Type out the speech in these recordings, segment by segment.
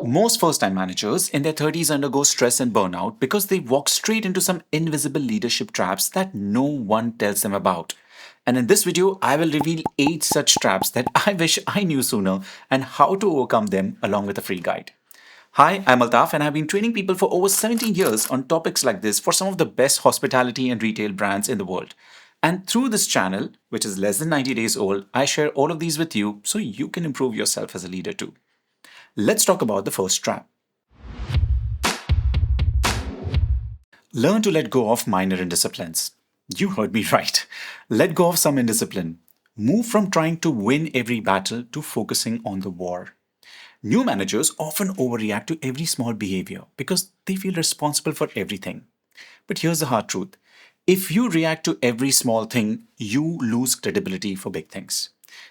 Most first-time managers in their 30s undergo stress and burnout because they walk straight into some invisible leadership traps that no one tells them about. And in this video, I will reveal 8 such traps that I wish I knew sooner and how to overcome them along with a free guide. Hi, I'm Altaf and I've been training people for over 17 years on topics like this for some of the best hospitality and retail brands in the world. And through this channel, which is less than 90 days old, I share all of these with you so you can improve yourself as a leader too. Let's talk about the first trap. Learn to let go of minor indisciplines. You heard me right. Let go of some indiscipline. Move from trying to win every battle to focusing on the war. New managers often overreact to every small behavior because they feel responsible for everything. But here's the hard truth. If you react to every small thing, you lose credibility for big things.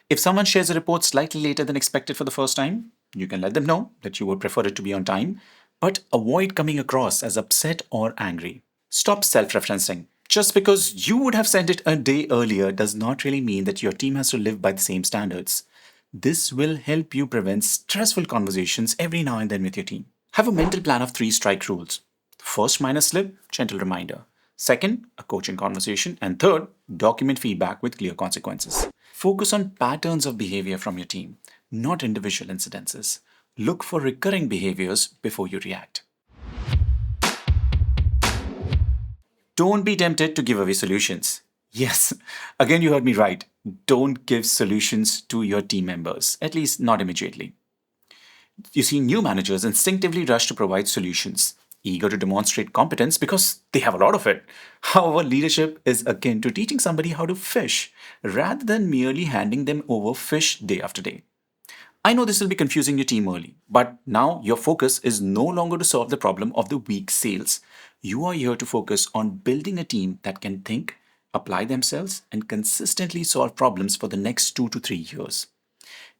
If someone shares a report slightly later than expected for the first time, you can let them know that you would prefer it to be on time, but avoid coming across as upset or angry. Stop self-referencing. Just because you would have sent it a day earlier does not really mean that your team has to live by the same standards. This will help you prevent stressful conversations every now and then with your team. Have a mental plan of 3 strike rules. First, minor slip, gentle reminder. Second, a coaching conversation. And third, document feedback with clear consequences. Focus on patterns of behavior from your team, not individual incidences. Look for recurring behaviors before you react. Don't be tempted to give away solutions. Yes, again you heard me right. Don't give solutions to your team members, at least not immediately. You see, new managers instinctively rush to provide solutions, eager to demonstrate competence because they have a lot of it. However, leadership is akin to teaching somebody how to fish rather than merely handing them over fish day after day. I know this will be confusing your team early, but now your focus is no longer to solve the problem of the weak sales. You are here to focus on building a team that can think, apply themselves, and consistently solve problems for the next 2 to 3 years.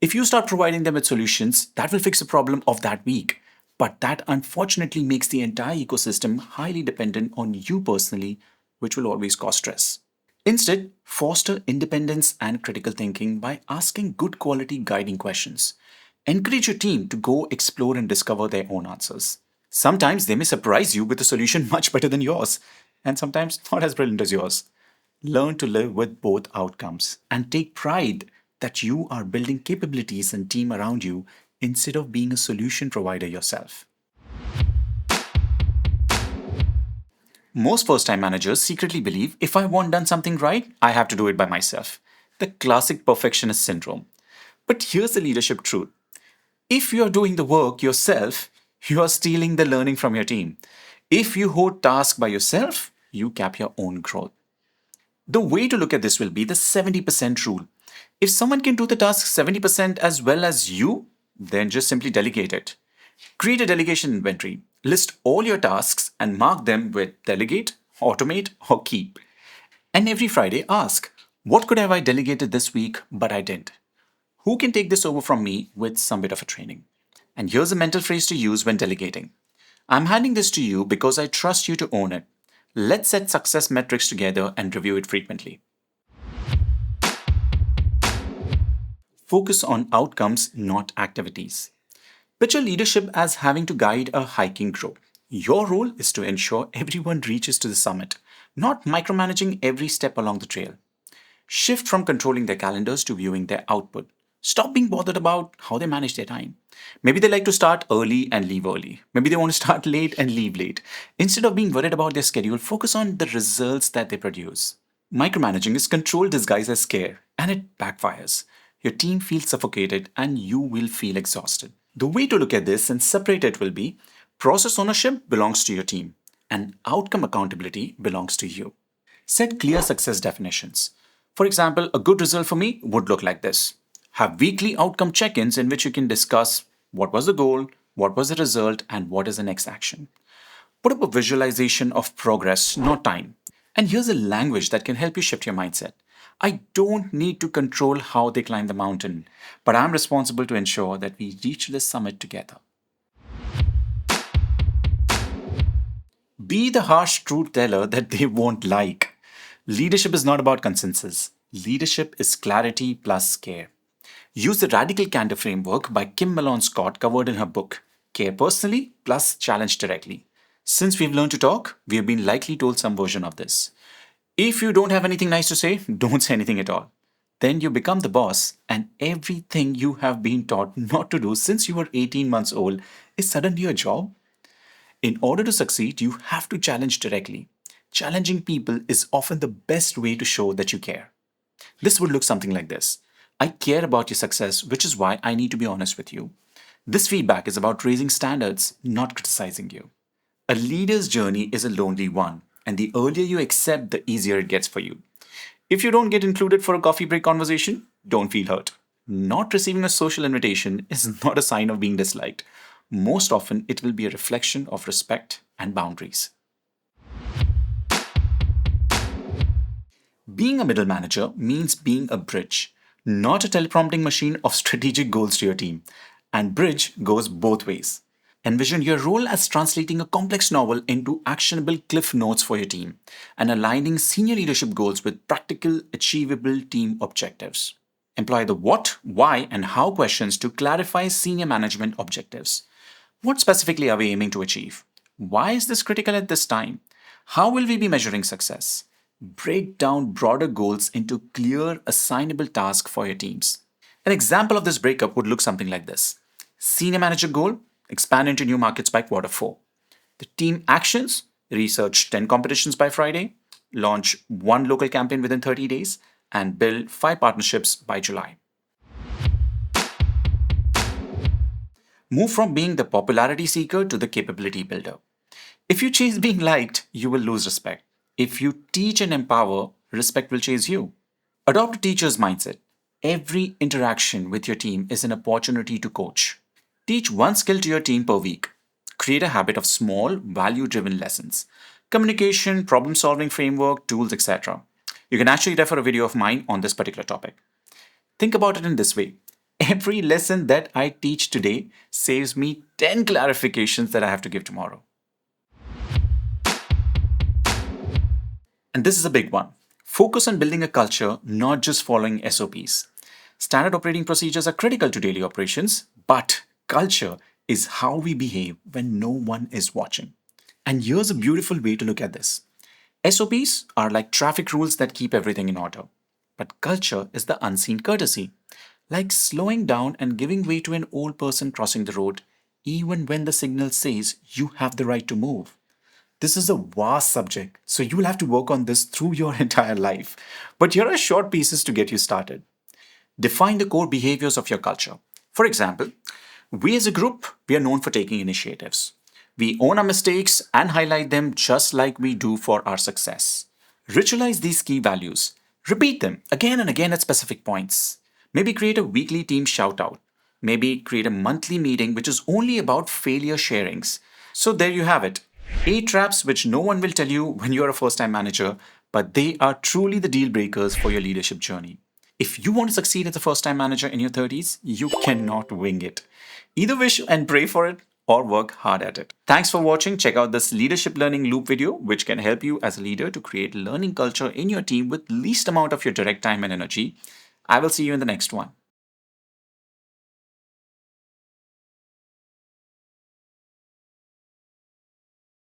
If you start providing them with solutions, that will fix the problem of that week. But that unfortunately makes the entire ecosystem highly dependent on you personally, which will always cause stress. Instead, foster independence and critical thinking by asking good quality guiding questions. Encourage your team to go explore and discover their own answers. Sometimes they may surprise you with a solution much better than yours, and sometimes not as brilliant as yours. Learn to live with both outcomes and take pride that you are building capabilities and team around you instead of being a solution provider yourself. Most first-time managers secretly believe if I want done something right, I have to do it by myself. The classic perfectionist syndrome. But here's the leadership truth. If you're doing the work yourself, you are stealing the learning from your team. If you hoard tasks by yourself, you cap your own growth. The way to look at this will be the 70% rule. If someone can do the task 70% as well as you, then just simply delegate it. Create a delegation inventory. List all your tasks and mark them with delegate, automate, or keep. And every Friday ask, what could have I delegated this week but I didn't? Who can take this over from me with some bit of a training? And here's a mental phrase to use when delegating. I'm handing this to you because I trust you to own it. Let's set success metrics together and review it frequently. Focus on outcomes, not activities. Picture leadership as having to guide a hiking group. Your role is to ensure everyone reaches to the summit, not micromanaging every step along the trail. Shift from controlling their calendars to viewing their output. Stop being bothered about how they manage their time. Maybe they like to start early and leave early. Maybe they want to start late and leave late. Instead of being worried about their schedule, focus on the results that they produce. Micromanaging is control disguised as care, and it backfires. Your team feels suffocated and you will feel exhausted. The way to look at this and separate it will be process ownership belongs to your team and outcome accountability belongs to you. Set clear success definitions. For example, a good result for me would look like this. Have weekly outcome check-ins in which you can discuss what was the goal, what was the result, and what is the next action. Put up a visualization of progress, not time. And here's a language that can help you shift your mindset. I don't need to control how they climb the mountain, but I'm responsible to ensure that we reach the summit together. Be the harsh truth teller that they won't like. Leadership is not about consensus. Leadership is clarity plus care. Use the radical candor framework by Kim Malone Scott covered in her book. Care personally plus challenge directly. Since we've learned to talk, we have been likely told some version of this. If you don't have anything nice to say, don't say anything at all. Then you become the boss, and everything you have been taught not to do since you were 18 months old is suddenly your job. In order to succeed, you have to challenge directly. Challenging people is often the best way to show that you care. This would look something like this: I care about your success, which is why I need to be honest with you. This feedback is about raising standards, not criticizing you. A leader's journey is a lonely one, and the earlier you accept, the easier it gets for you. If you don't get included for a coffee break conversation, don't feel hurt. Not receiving a social invitation is not a sign of being disliked. Most often, it will be a reflection of respect and boundaries. Being a middle manager means being a bridge, not a teleprompting machine of strategic goals to your team. And bridge goes both ways. Envision your role as translating a complex novel into actionable cliff notes for your team and aligning senior leadership goals with practical, achievable team objectives. Employ the what, why, and how questions to clarify senior management objectives. What specifically are we aiming to achieve? Why is this critical at this time? How will we be measuring success? Break down broader goals into clear, assignable tasks for your teams. An example of this breakup would look something like this. Senior manager goal: expand into new markets by Q4. The team actions: research 10 competitions by Friday, launch 1 local campaign within 30 days, and build 5 partnerships by July. Move from being the popularity seeker to the capability builder. If you chase being liked, you will lose respect. If you teach and empower, respect will chase you. Adopt a teacher's mindset. Every interaction with your team is an opportunity to coach. Teach one skill to your team per week. Create a habit of small, value-driven lessons. Communication, problem-solving framework, tools, etc. You can actually refer a video of mine on this particular topic. Think about it in this way. Every lesson that I teach today saves me 10 clarifications that I have to give tomorrow. And this is a big one. Focus on building a culture, not just following SOPs. Standard operating procedures are critical to daily operations, but culture is how we behave when no one is watching. And here's a beautiful way to look at this. SOPs are like traffic rules that keep everything in order. But culture is the unseen courtesy, like slowing down and giving way to an old person crossing the road, even when the signal says you have the right to move. This is a vast subject, so you will have to work on this through your entire life. But here are short pieces to get you started. Define the core behaviors of your culture. For example, we as a group, we are known for taking initiatives. We own our mistakes and highlight them just like we do for our success. Ritualize these key values. Repeat them again and again at specific points. Maybe create a weekly team shout out. Maybe create a monthly meeting which is only about failure sharings. So there you have it. 8 traps which no one will tell you when you're a first-time manager, but they are truly the deal breakers for your leadership journey. If you want to succeed as a first-time manager in your 30s, you cannot wing it. Either wish and pray for it or work hard at it. Thanks for watching. Check out this leadership learning loop video, which can help you as a leader to create learning culture in your team with least amount of your direct time and energy. I will see you in the next one.